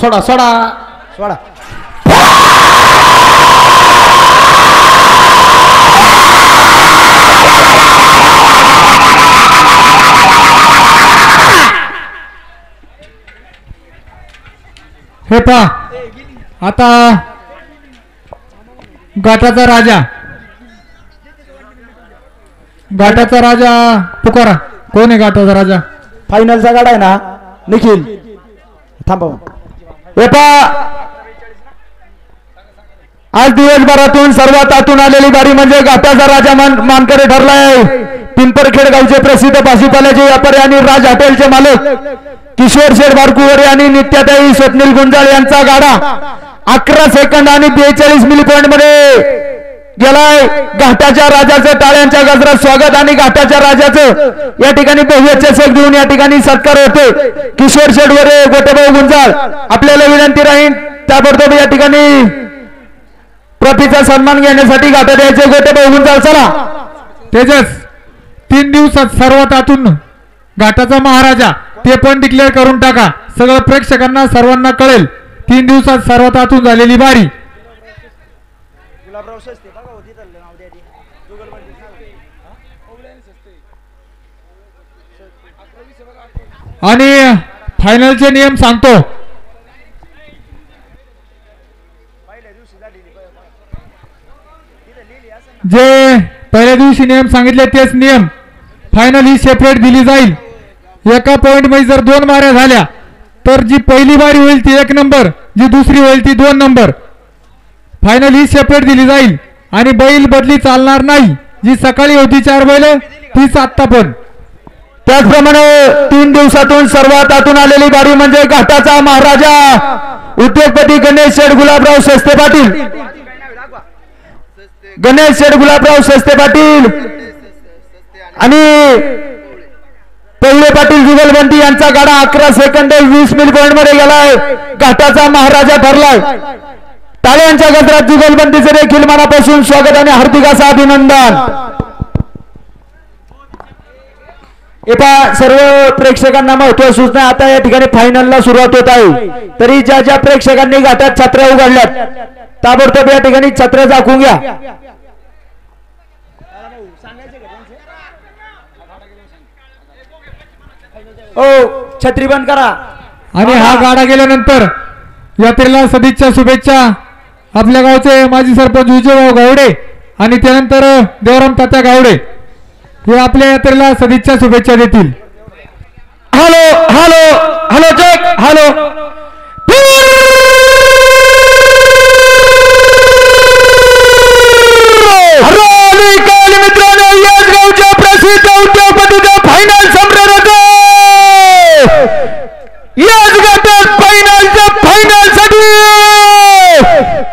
सोडा सोडा सोडा हे पहा आता घाटाचा राजा पुकारा. कोण आहे घाटाचा राजा? फायनलचा गाडा आहे ना निखिल. थांबा. हे पहा आज दिवसभरातून सर्वात आतून आलेली गाडी म्हणजे घाटाचा राजा मानकरी ठरलाय. पिंपरखेड गावचे प्रसिद्ध भाजीपाल्याचे व्यापारी आणि राज हॉटेलचे मालक किशोर शेठ बारकुवरे आणि नित्याताई स्वप्नील गुंजाळ यांचा गाडा 11 सेकंद आणि 42 मिली पॉइंट मध्ये गेलाय. घाटाच्या राजाचं टाळ्यांच्या गजरात स्वागत आणि घाटाच्या राजाचं या ठिकाणी भव्य चषक देऊन या ठिकाणी सत्कार होते. किशोर शेठ वरे गोटेभाऊ गुंजाळ आपल्याला विनंती राहील त्याबरोबर या ठिकाणी ट्रॉफीचा सन्मान घेण्यासाठी घाटात यायचे. गोटेभाऊ गुंजाळ चला. तेजस 3 दिवसात सर्वात आतून घाटाचा महाराजा ते पण डिक्लेअर करून टाका. सगळं प्रेक्षकांना सर्वांना कळेल. 3 दिवसात सर्वात आतून झालेली बारी. आणि फायनलचे नियम सांगतो. जे पहिल्या दिवशी नियम सांगितले तेच नियम. फायनल ही सेपरेट दिली जाईल. एका पॉइंट मध्ये जर 2 माऱ्या झाल्या तर जी पहिली बारी होईल ती 1 नंबर, जी दुसरी होईल ती 2 नंबर. फायनल ही सेपरेट दिली जाईल आणि बैल बदली चालणार नाही. जी सकाळी होती 4 बैल तीच आत्ता पण. त्याचप्रमाणे 3 दिवसातून सर्वात आतून आलेली गाडी म्हणजे घाटाचा महाराजा उद्योगपती गणेश शेठ गुलाबराव सस्ते पाटील. गणेश शेठ गुलाबराव सस्ते पाटील आणि पहिले पाटील जुगलबंदी यांचा गाडा 11 सेकंद 20 मिली पॉइंट मध्ये गेलाय. घाटाचा महाराजा ठरलाय. टाळ्यांच्या गजरात जुगलबंदीचे देखील मनापासून स्वागत आणि हार्दिक असं अभिनंदन. एका सर्व प्रेक्षकांना महत्त्वाची सूचना. आता या ठिकाणी फायनलला सुरुवात होत आहे. तरी ज्या ज्या प्रेक्षकांनी घाटात छत्र्या उघडल्यात ताबडतोब या ठिकाणी छत्र्या झाकून घ्या. ओ छत्री बंद करा. आणि हा गाडा गेल्यानंतर यात्रेला सदिच्छा शुभेच्छा आपल्या गावचे माजी सरपंच विजयभाऊ गावडे आणि त्यानंतर देवराम तात्या गावडे हे आपल्या यात्रेला सदिच्छा शुभेच्छा देतील. Hello hello hello check hello. मित्रांनो याच गावच्या प्रसिद्ध उद्योगपतीचा फायनल सम्राट याच गटात फायनलच्या फायनल साठी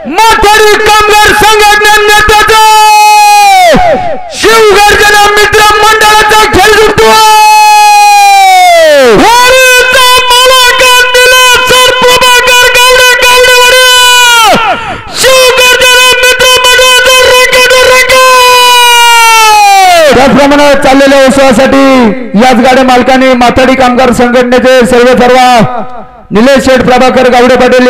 माथाडी कामगार संघटना नेत्याचा शिवगर्जना मित्र मंडळाचा खेळ सुटतो. त्याचप्रमाणे चाललेल्या उत्सवासाठी याच गाड्या मालकांनी माथाडी कामगार संघटनेचे सर्व निलेश शेठ प्रभाकर गावडे पाटील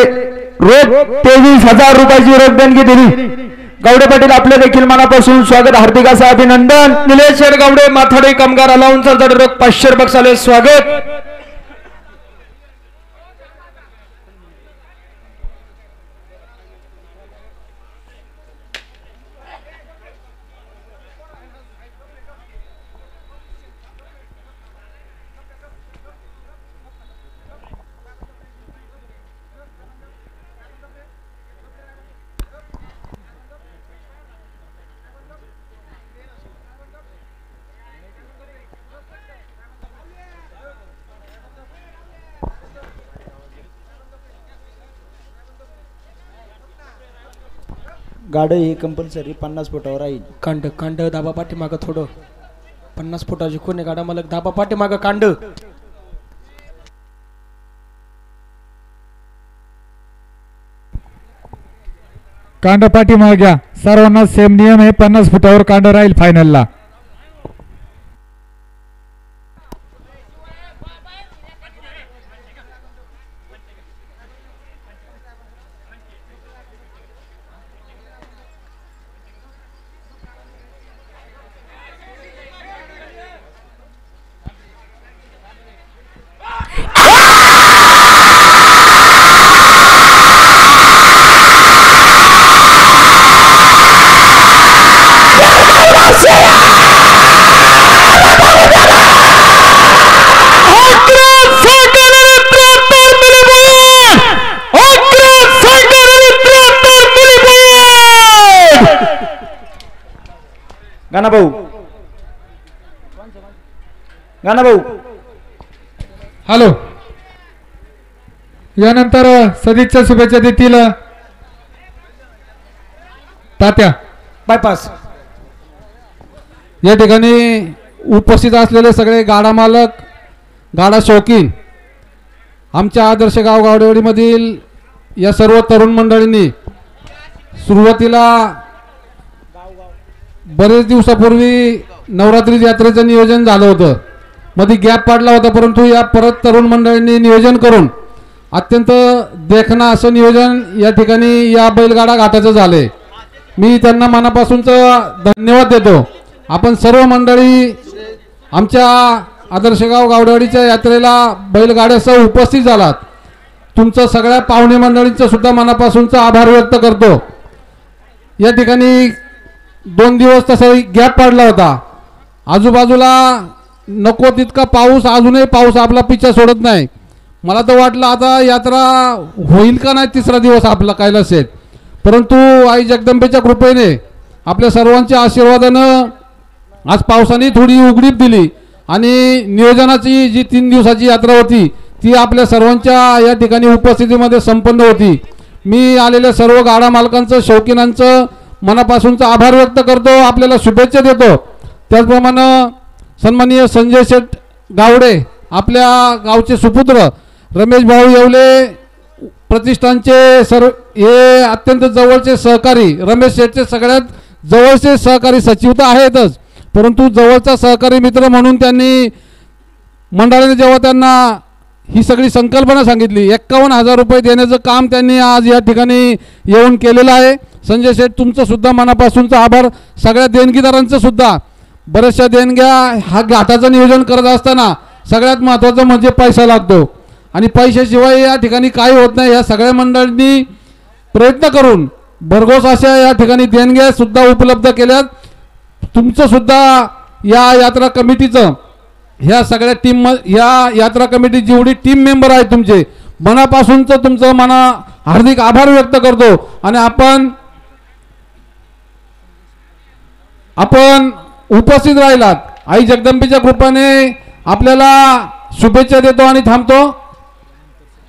रोख 23,000 रुपयाची रोख देणगी दिली. गावडे पाटील आपले देखील मनापासून स्वागत हार्दिक असं अभिनंदन. निलेश शेठ गावडे माथाडी कामगार अलाउन्सचा रोख 500 रुपये स्वागत. गाडी ही कंपल्सरी 50 फुटावर राहील. कांड दाबा पाठीमागं थोडं 50 फुटाची कोणी गाडा मालक दाबा पाठीमागं कांड. कांड पाठीमागे घ्या. सर्वांना सेम नियम आहे. 50 फुटावर कांड राहील फायनलला. गाना भाऊ गाना भाऊ हॅलो. यानंतर सदिच्छा शुभेच्छा देतील तात्या. बायपास. या ठिकाणी उपस्थित असलेले सगळे गाडा मालक, गाडा शौकीन, आमच्या आदर्श गाव गावडेवाडीमधील या सर्व तरुण मंडळींनी सुरुवातीला बरेच दिवसापूर्वी नवरात्री यात्रेचं नियोजन झालं होतं. मध्ये गॅप पडला होता, परंतु या परत तरुण मंडळींनी नियोजन करून अत्यंत देखणं असं नियोजन या ठिकाणी या बैलगाडा घाटाचं झालंय. मी त्यांना मनापासूनचं धन्यवाद देतो. आपण सर्व मंडळी आमच्या आदर्शगाव गावडेवाडीच्या यात्रेला बैलगाड्यासह उपस्थित झालात. तुमचं सगळ्या पाहुणे मंडळींचं सुद्धा मनापासूनचा आभार व्यक्त करतो. या ठिकाणी 2 दिवस तसा गॅप पडला होता. आजूबाजूला नको तितका पाऊस, अजूनही पाऊस आपला पिछा सोडत नाही. मला तर वाटलं आता यात्रा होईल का नाही 3रा दिवस आपला कैलास शेठ, परंतु आई जगदंबेच्या कृपेने आपल्या सर्वांच्या आशीर्वादानं आज पावसाने थोडी उघडीप दिली आणि नियोजनाची जी 3 दिवसाची यात्रा होती ती आपल्या सर्वांच्या या ठिकाणी उपस्थितीमध्ये संपन्न होती. मी आलेल्या सर्व गाडा मालकांचं, शौकीनांचं मनापासूनचा आभार व्यक्त करतो, आपल्याला शुभेच्छा देतो. त्याचप्रमाणे सन्माननीय संजय शेठ गावडे, आपल्या गावचे सुपुत्र रमेश भाऊ येवले प्रतिष्ठानचे सर्व हे अत्यंत जवळचे सहकारी, रमेश शेठचे सगळ्यात जवळचे सहकारी सचिव तर आहेतच, परंतु जवळचा सहकारी मित्र म्हणून त्यांनी मंडळाने जेव्हा त्यांना ही सगळी संकल्पना सांगितली 51,000 रुपये देण्याचं काम त्यांनी आज या ठिकाणी येऊन केलेलं आहे. संजय शेठ, तुमचं सुद्धा मनापासूनचा आभार. सगळ्या देणगीदारांचं सुद्धा. बऱ्याचशा देणग्या हा घाटाचं नियोजन करत असताना सगळ्यात महत्त्वाचं म्हणजे पैसा लागतो आणि पैशाशिवाय या ठिकाणी काही होत नाही. या सगळ्या मंडळींनी प्रयत्न करून भरघोस अशा या ठिकाणी देणग्या सुद्धा उपलब्ध केल्यात. तुमचं सुद्धा या यात्रा कमिटीचं, ह्या सगळ्या टीम, या यात्रा कमिटी जेवढी टीम मेंबर आहेत तुमचे, मनापासूनचं तुमचं हार्दिक आभार व्यक्त करतो. आणि आपण उपस्थित राहिलात, आई जगदंबेच्या कृपेने आपल्याला शुभेच्छा देतो आणि थांबतो.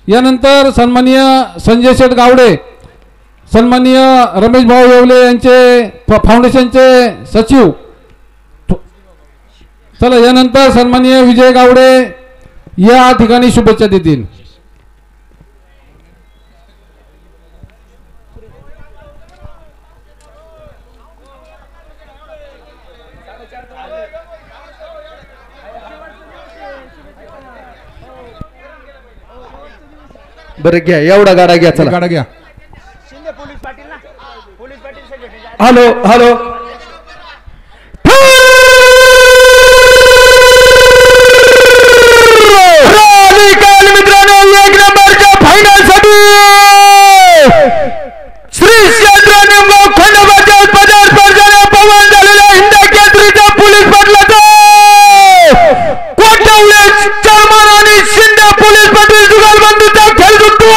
यानंतर सन्माननीय संजय शेठ गावडे, सन्माननीय रमेश भाऊ येवले यांचे फाउंडेशनचे सचिव. चला, यानंतर सन्माननीय विजय गावडे या ठिकाणी शुभेच्छा देतील. बरं घ्या, एवढा गाडा घ्या. चला गाडा घ्या. Hello hello. मित्रांनो, 1 नंबरच्या फायनल साठी श्री क्षेत्र निमगाव खंडोबाच्या पदार्पणाने पवन झालेल्या हिंद केसरीच्या पोलीस पाटलाचा कोटवले चर्मन आणि शिंदे पोलीस पाटील जुगलबंदीचा खेळ जिंकतो.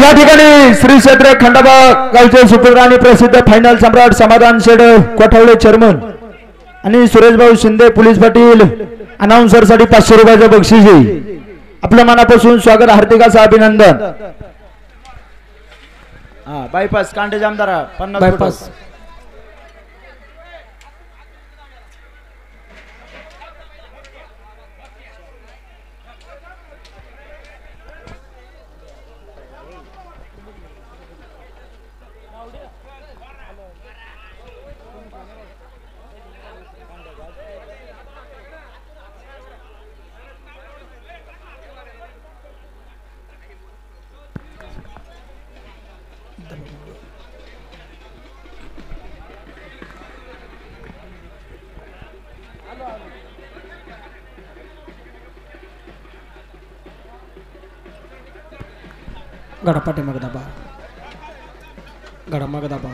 या ठिकाणी श्री क्षेत्र खंडोबा गावचे सुपुत्र आणि प्रसिद्ध फायनल सम्राट समाधान शेड कोठावळे चेअरमन आणि सुरेशभाऊ शिंदे पोलीस पाटील अनाउन्सर साठी 500 रुपयाचं बक्षीस. आपल्या मनापासून स्वागत, हार्दिक असं अभिनंदन. बायपास कांडे जामदारा 50 बायपास. गडा पाठीमाग दाबा, गडा माग दाबा.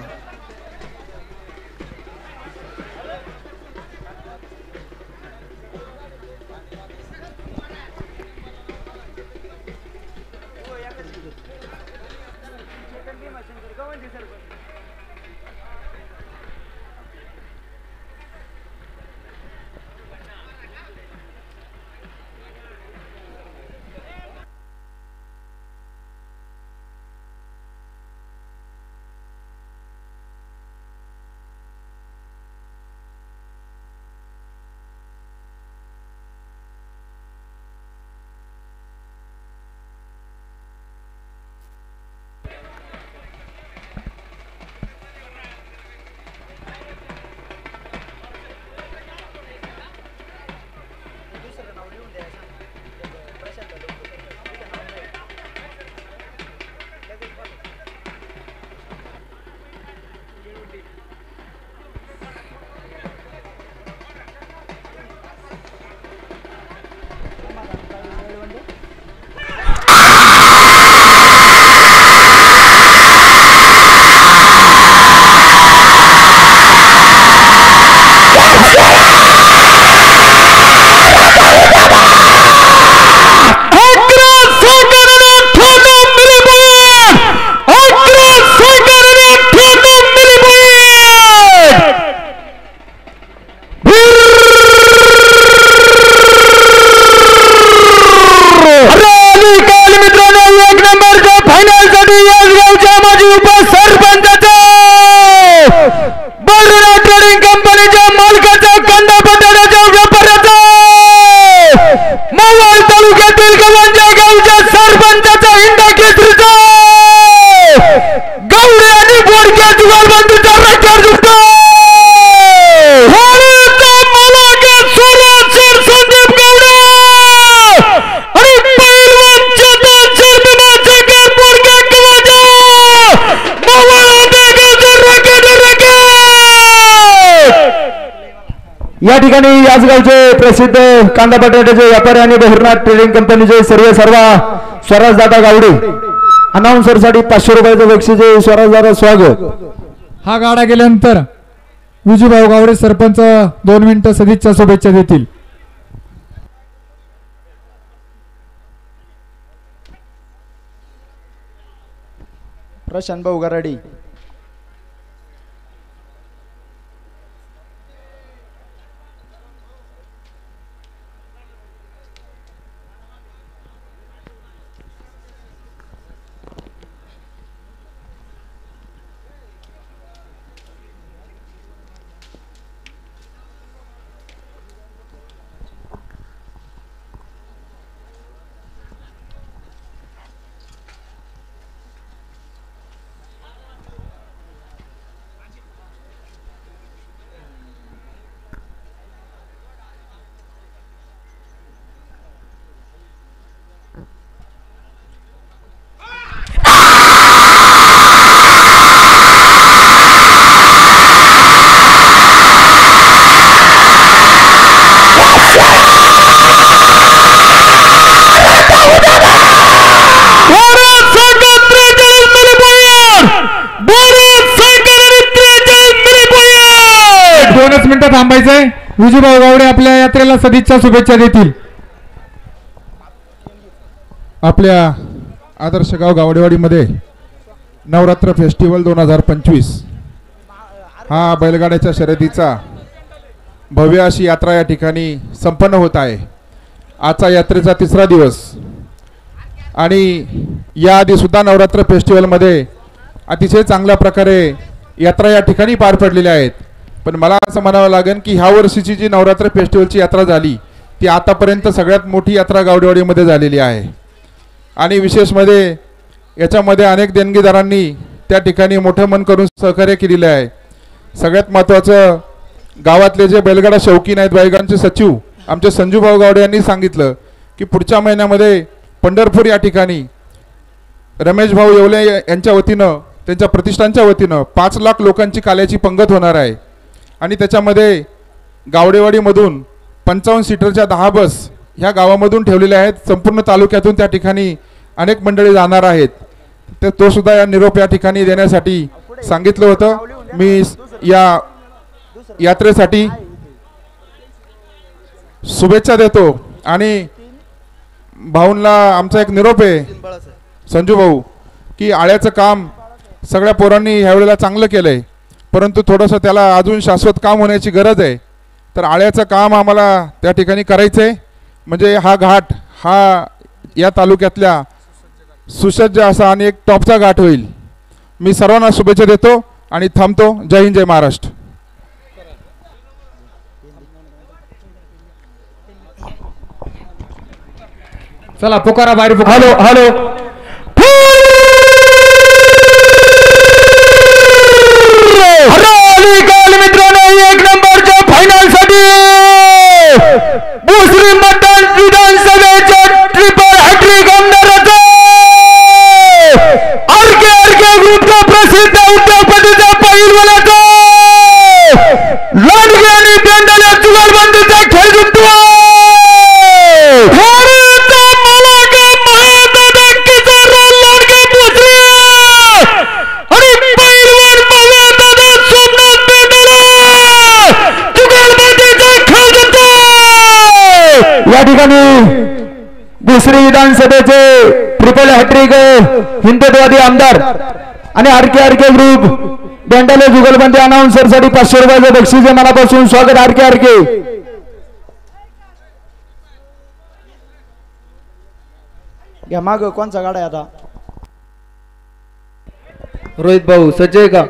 या ठिकाणी याच गावचे प्रसिद्ध कांदा बटाट्याचे व्यापारी आणि बहिरनाथ ट्रेडिंग कंपनीचे सर्व स्वराज दादा गावडे अनाउन्सर साठी 500 रुपयाचं बक्षीस आहे. स्वराज दादा स्वागत. हा गाडा गेल्यानंतर विजूभाऊ गावडे सरपंच 2 मिनिटं सदिच्छा शुभेच्छा देतील. प्रशांत भाऊ गराडी. थांबायचंय. विजूभाऊ गावडे आपल्या यात्रेला सदिच्छा शुभेच्छा देतील. आपल्या आदर्श गाव गावडेवाडीमध्ये नवरात्र फेस्टिवल 2025 हा बैलगाड्याच्या शर्यतीचा भव्य अशी यात्रा या ठिकाणी संपन्न होत आहे. आजचा यात्रेचा 3रा दिवस आणि याआधी सुद्धा नवरात्र फेस्टिवलमध्ये अतिशय चांगल्या प्रकारे यात्रा या ठिकाणी पार पडलेल्या आहेत. पण मला असं म्हणावं लागेल की ह्या वर्षीची जी नवरात्र फेस्टिवलची यात्रा झाली ती आतापर्यंत सगळ्यात मोठी यात्रा गावडेवाडीमध्ये झालेली आहे. आणि विशेष म्हणजे याच्यामध्ये अनेक देणगीदारांनी त्या ठिकाणी मोठं मन करून सहकार्य केलेलं आहे. सगळ्यात महत्त्वाचं गावातले जे बैलगाडा शौकीन आहेत बैलगाड्यांचे सचिव आमचे संजूभाऊ गावडे यांनी सांगितलं की पुढच्या महिन्यामध्ये पंढरपूर या ठिकाणी रमेश भाऊ येवले यांच्या वतीनं त्यांच्या प्रतिष्ठानच्या वतीनं 5 लाख लोकांची काल्याची पंगत होणार आहे. आणि त्याच्यामध्ये गावडेवाडीमधून 55 सीटरच्या 10 बस ह्या गावामधून ठेवलेल्या आहेत. संपूर्ण तालुक्यातून त्या ठिकाणी अनेक मंडळी जाणार आहेत. तर तो सुद्धा या निरोप या ठिकाणी देण्यासाठी सांगितलं होतं. मी या यात्रेसाठी शुभेच्छा देतो. आणि भाऊंना आमचा एक निरोप आहे संजू भाऊ की आळ्याचं काम सगळ्या पोरांनी ह्यावेळेला चांगलं केलं आहे, परंतु थोडंसं त्याला अजून शाश्वत काम होण्याची गरज आहे. तर आळ्याचं काम आम्हाला त्या ठिकाणी करायचं आहे. म्हणजे हा घाट हा या तालुक्यातल्या सुसज्ज असा आणि एक टॉपचा घाट होईल. मी सर्वांना शुभेच्छा देतो आणि थांबतो. जय हिंद, जय महाराष्ट्र. चला पुकारा बाहेर. हॅलो हॅलो मित्रांनो, 1 नंबरच्या फायनल साठी भोसरी मतदान विधानसभेच्या ट्रिपल हॅट्रिक आमदाराचा आरके ग्रुपचा प्रसिद्ध उद्योगपतीचा पैलवानाचा लांडगे आणि बेंडल्या जुगलबंदीचा खेळ जिंकतो. या ठिकाणी दुसरी विधानसभेचे ट्रिपल हॅट्रिक हिंदुत्ववादी आमदार आणि आरके ग्रुप बेंडाले जुगलबंदी अनाउन्सर साठी 500 रुपयाचं बक्षीस आहे. मनापासून स्वागत आरके. घ्या माग कोणचा गाडा आहे आता? रोहित भाऊ सज्ज आहे का?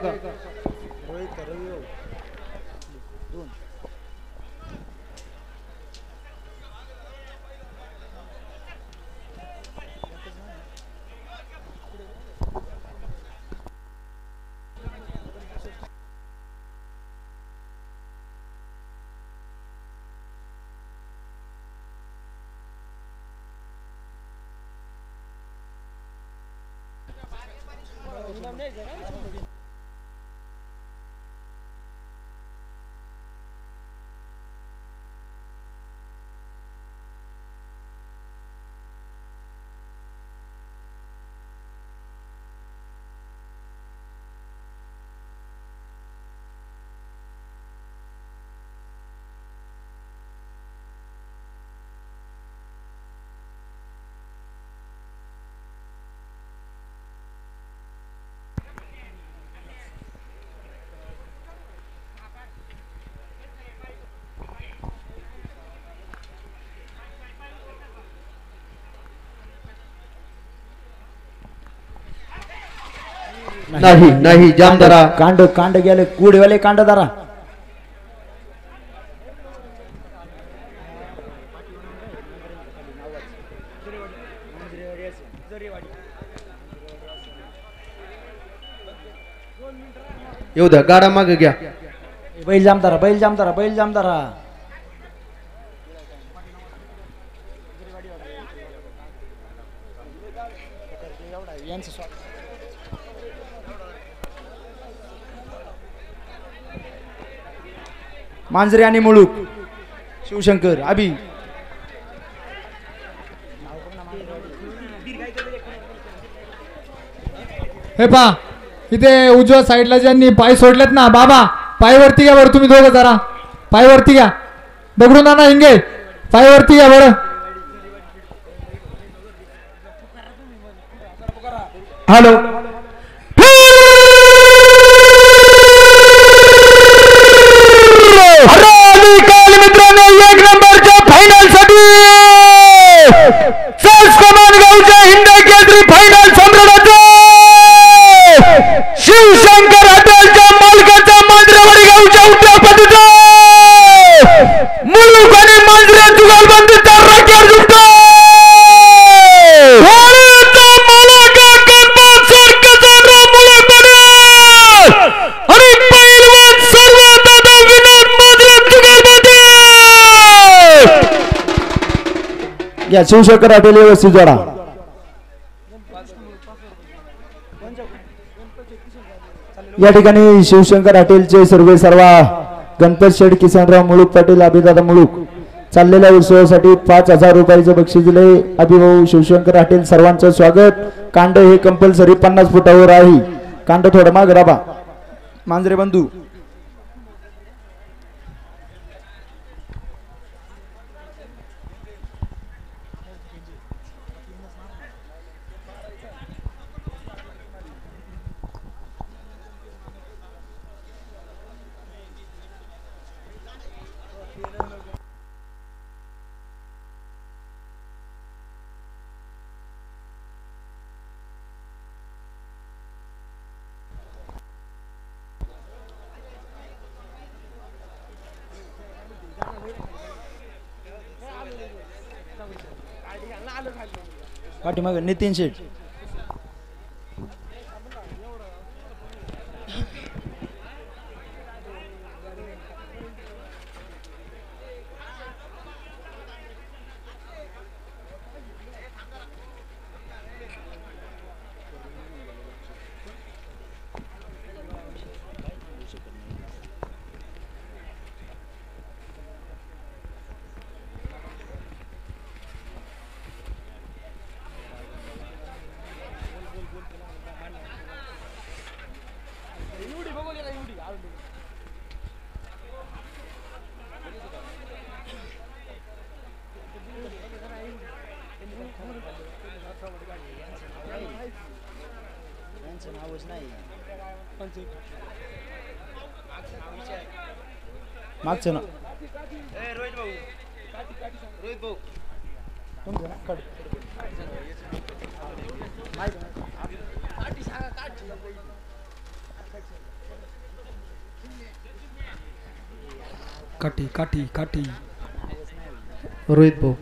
नाही नाही जामदारा कांड कांड गेले कुडवाले कांड दारा येऊ द्या गाडा मागे घ्या बैल जामदारा बैल जामदारा बैल जामदारा मांजरे आणि मुळूक शिवशंकर अभि हे पा इथे उजव्या साईडला ज्यांनी पाय सोडलेत ना बाबा पाय वरती घ्या बरं तुम्ही दोघं जरा पाय वरती घ्या दगडून आणा हिंगे पाय वरती घ्या बरं हॅलो मित्रांनो एक नंबरच्या फायनल साठी गावच्या हिंद केसरी फायनल सम्राटाचा शिवशंकर हॉटेलच्या मालकाचा मांजरेवाडी गावच्या उद्यापतीचा मुलूक आणि मांजरे जुगालबंदीचा राखेर जुटतो या शिवशंकर हॉटेल व्यवस्थित जोडा या ठिकाणी शिवशंकर हॉटेलचे सर्व गणपत शेठ किसनराव मुळूक पाटील अभिदादा मुळूक चाललेल्या उत्सवासाठी 5,000 रुपयाचे बक्षीस दिले अभिभाऊ शिवशंकर हॉटेल सर्वांचं स्वागत कांड हे कंपल्सरी 50 फुटावर आहे कांड थोडं माग राबा मांजरे बंधू पाठीमाग नितीन शेठ मागचं ना काठी काठी काठी रोहित भाऊ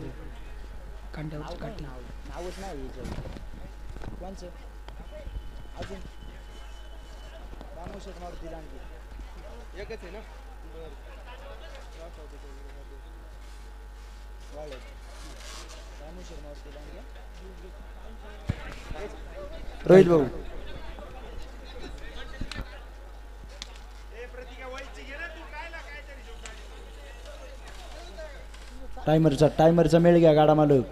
कांड्यावरची काठी नावच नाही कोणचं अजून रामोशेत मारुती लांडगे एकच आहे ना रोहित भाऊ टायमरचा मेळ घ्या गाडा मालक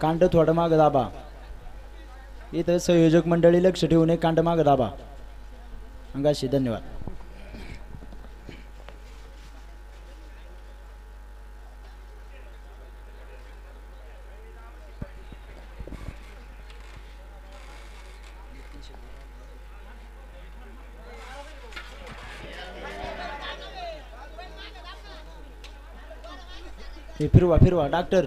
कांड थोडं माग दाबा इथं संयोजक मंडळी लक्ष ठेवून कांड माग दाबा अंगाशी धन्यवाद फिरवा फिरवा डॉक्टर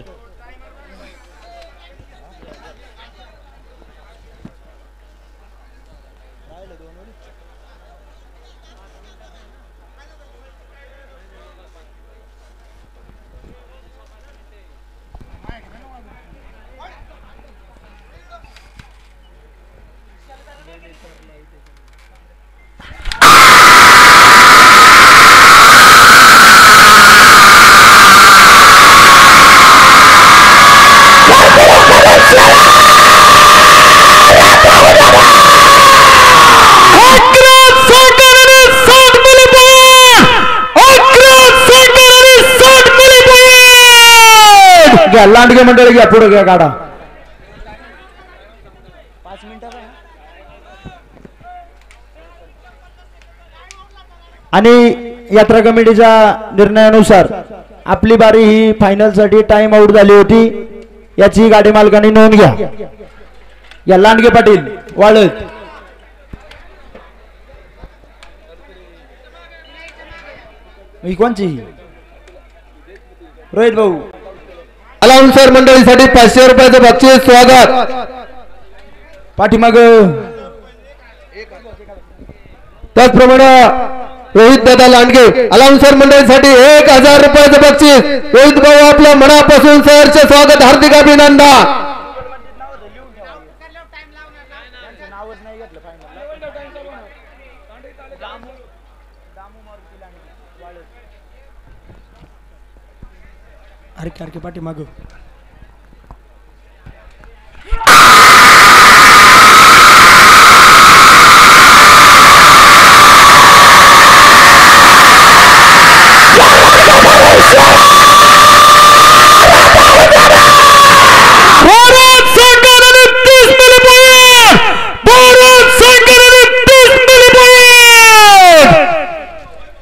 घ्या लांडगे मंडळी घ्या पुढे घ्या गाडा. आणि यात्रा कमिटीच्या निर्णयानुसार आपली बारी ही फायनल साठी टाइम आउट झाली होती, याची गाडी मालकांनी नोंद घ्या. या लांडगे पाटील वाळत ही कोणची रोहित भाऊ अलाउन्सर मंडळीसाठी 500 रुपयाचं बक्षीस स्वागत. पाठीमाग त्याचप्रमाणे रोहित दादा लांडगे अलाउन्सर मंडळीसाठी 1000 रुपयाचं बक्षीस. रोहित भाऊ आपल्या मनापासून सहर्ष स्वागत, हार्दिक अभिनंदन. अरे पाठीमाग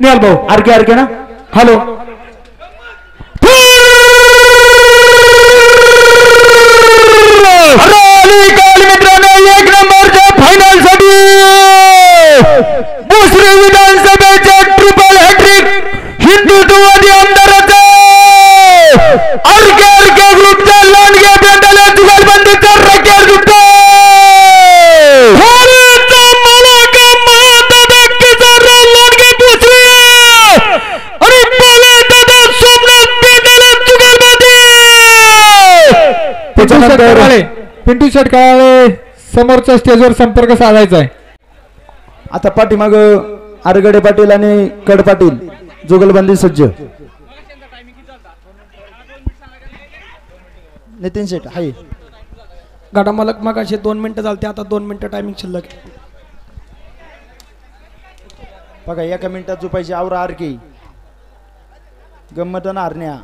निहाल भाऊ आरके आरके ना. हॅलो मित्रांनो, एक नंबरच्या फायनल साठी भोसरी विधानसभेचे ट्रिपल हॅट्रिक हिंदुत्ववादी आमदाराचा आरके आरके ग्रुपच्या लांडगे बेंडाला जुगलबंदीचा रकेट जुटतो. पिंटू शेट काळे समोरच्या स्टेजवर संपर्क साधायचा आहे. आता पाठीमाग आरगडे पाटील आणि कड पाटील जुगलबंदी सज्ज. नितीन शेठ हाय गाडा मालक मगाशी 2 मिनिटं झालते, आता 2 मिनिटं टायमिंग शिल्लक. बघा एका मिनिटात झोपायची आवरा आरके गंमत ना हरण्या.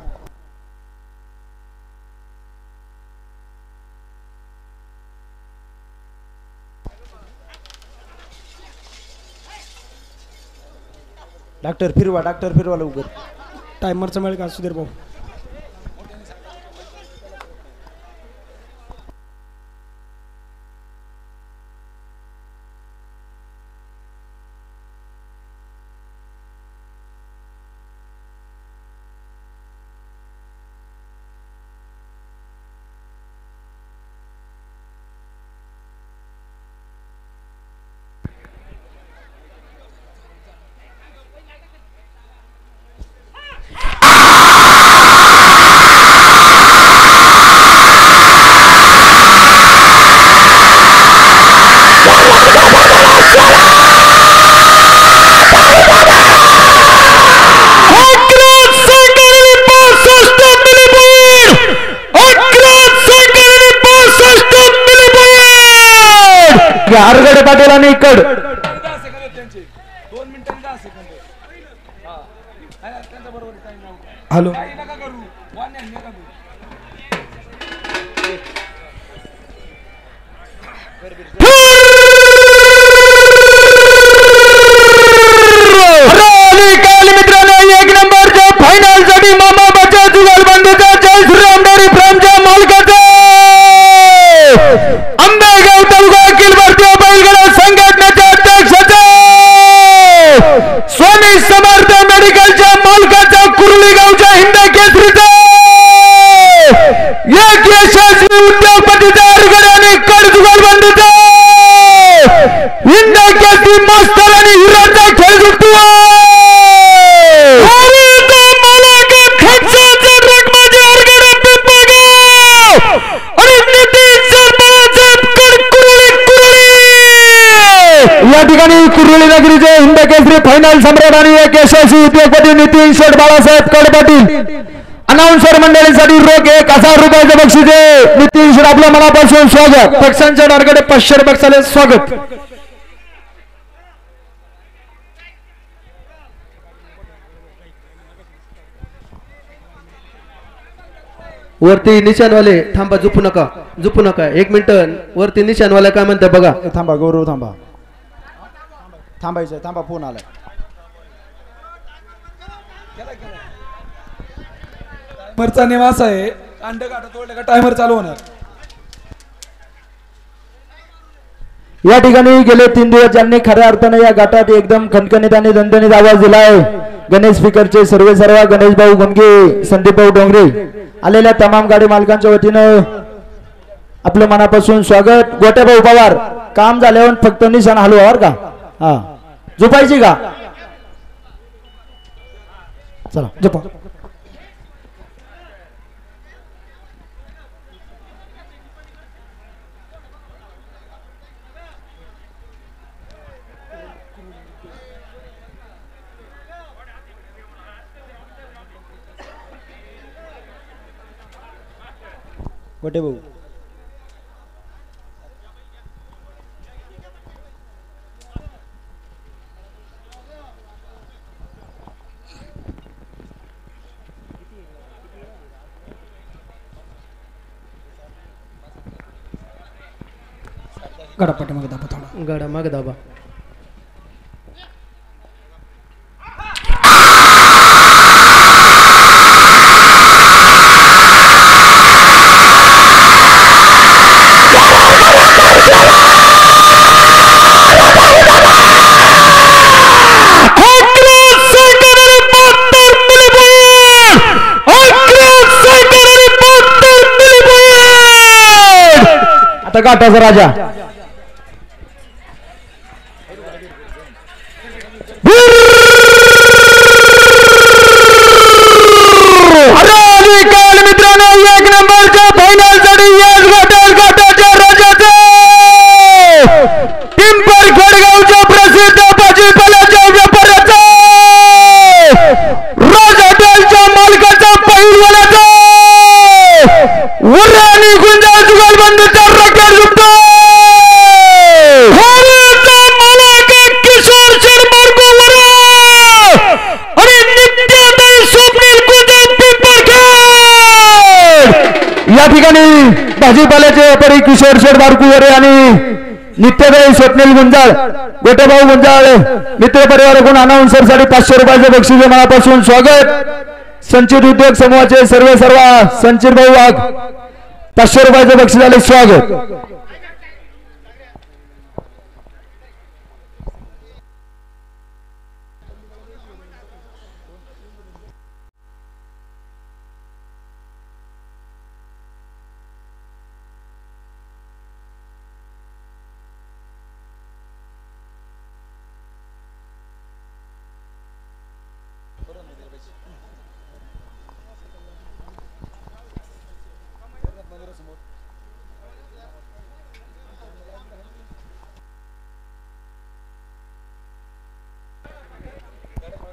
डॉक्टर फिरवा लवकर. टायमरचा मिळेल का सुधीर भाऊ? आरगडे पाटील आणि कड हॅलो मित्रांनो, एक नंबरच्या फायनल साठी मामा बच्चा जुगलबंदीचा जय श्रीराम डेअरी फार्मच्या मालकाचा आंबेगाव तालुका अखिल भारतीय बैलगाडा संघटनेच्या अध्यक्षाचा स्वामी समर्थ मेडिकलच्या मालकाचा कुर्ली गावच्या हिंद केसरीचा एक यशस्वी उद्योगपतीचा आरगडे आणि कड जुगलबंदीचा हिंद केसरी मास्तर आणि हिराचा खेळ सुटतो. या ठिकाणी कुर्ली नगरीचे हिंद केसरी फायनल सम्राट आणि एक यशस्वी उद्योगपती नितीन शेठ बाळासाहेब कड पाटील अनाउन्सर मंडळीसाठी रोख 1000 रुपयाचे बक्षीस आहे. नितीन शेठ आपल्या मनापासून स्वागत. पक्षांच्या टार्गेट 500 बक्षाले स्वागत. वरती निशाणवाले थांबा, झुपू नका 1 मिनिट. वरती निशाणवाले काय म्हणते बघा. थांबा गौरव, थांबायचं, थांबा, फोन आलाय. टायमरचा निवास आहे. कांड काढत तोडले का टायमर चालू होणार. या ठिकाणी गेले 3 दिवस ज्यांनी खऱ्या अर्थाने या घाटात एकदम खणखणीत आणि दणदणीत आवाज दिलाय, गणेश स्पीकरचे सर्व गणेश भाऊ गमगे, संदीप भाऊ डोंगरे, आलेल्या तमाम गाडी मालकांच्या वतीनं आपलं मनापासून स्वागत. गोट्या भाऊ पवार, काम झाल्यावर फक्त निशाण हलवावर का, हा झोपायची का, चला झोपा. गोटे भाऊ, गडा पाठीमागे दाबा, थोडा गाडा मागे दाबा. आता घाटाचा राजा मित्रांनो, 1 नंबरच्या फायनल साठी घाटाच्या राजाचे पिंपरखेड गावच्या प्रसिद्ध भाजीपाल्याच्या व्यापाऱ्याचा, राज हॉटेलच्या मालकाचा, पहिलवानाचा, उर्राणी गुंजा जुगलबंदीचा रकेट झुकतो मालक किशोर शेरबारको आणि नित्याताई स्वप्नील गुंजा पिंपरखेड. या ठिकाणी भाजीपाल्याचे व्यापारी किशोर शेरबारको आणि नित्याताई स्वप्नील गुंजाळ, गोटेभाऊ गुंजाळ मित्र परिवाराकडून अनाउन्सर साठी 500 रुपयाचे बक्षीस मनापासून स्वागत. संचित उद्योग समूहाचे सर्व संचित भाऊ वाघ 500 रुपयाचे बक्षीस झाले, स्वागत.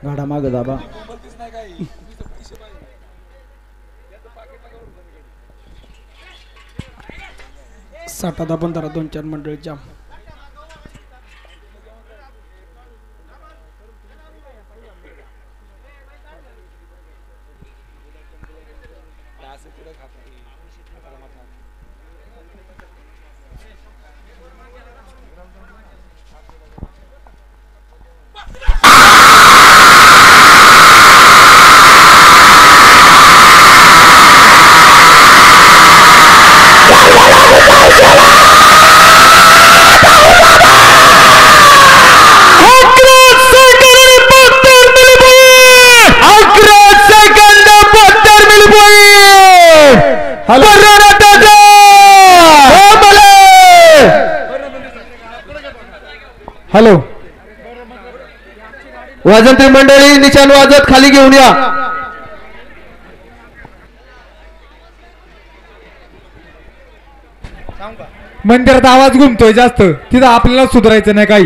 गाडा माग दाबा. साठा दाबून धरा, 2-4 मंडळी जाम. हॅलो, वाजंत्री मंडळी निशाण वाजत खाली घेऊन या. मंदिरात आवाज घुमतोय जास्त, तिथं आपल्याला सुधारायचं नाही काही.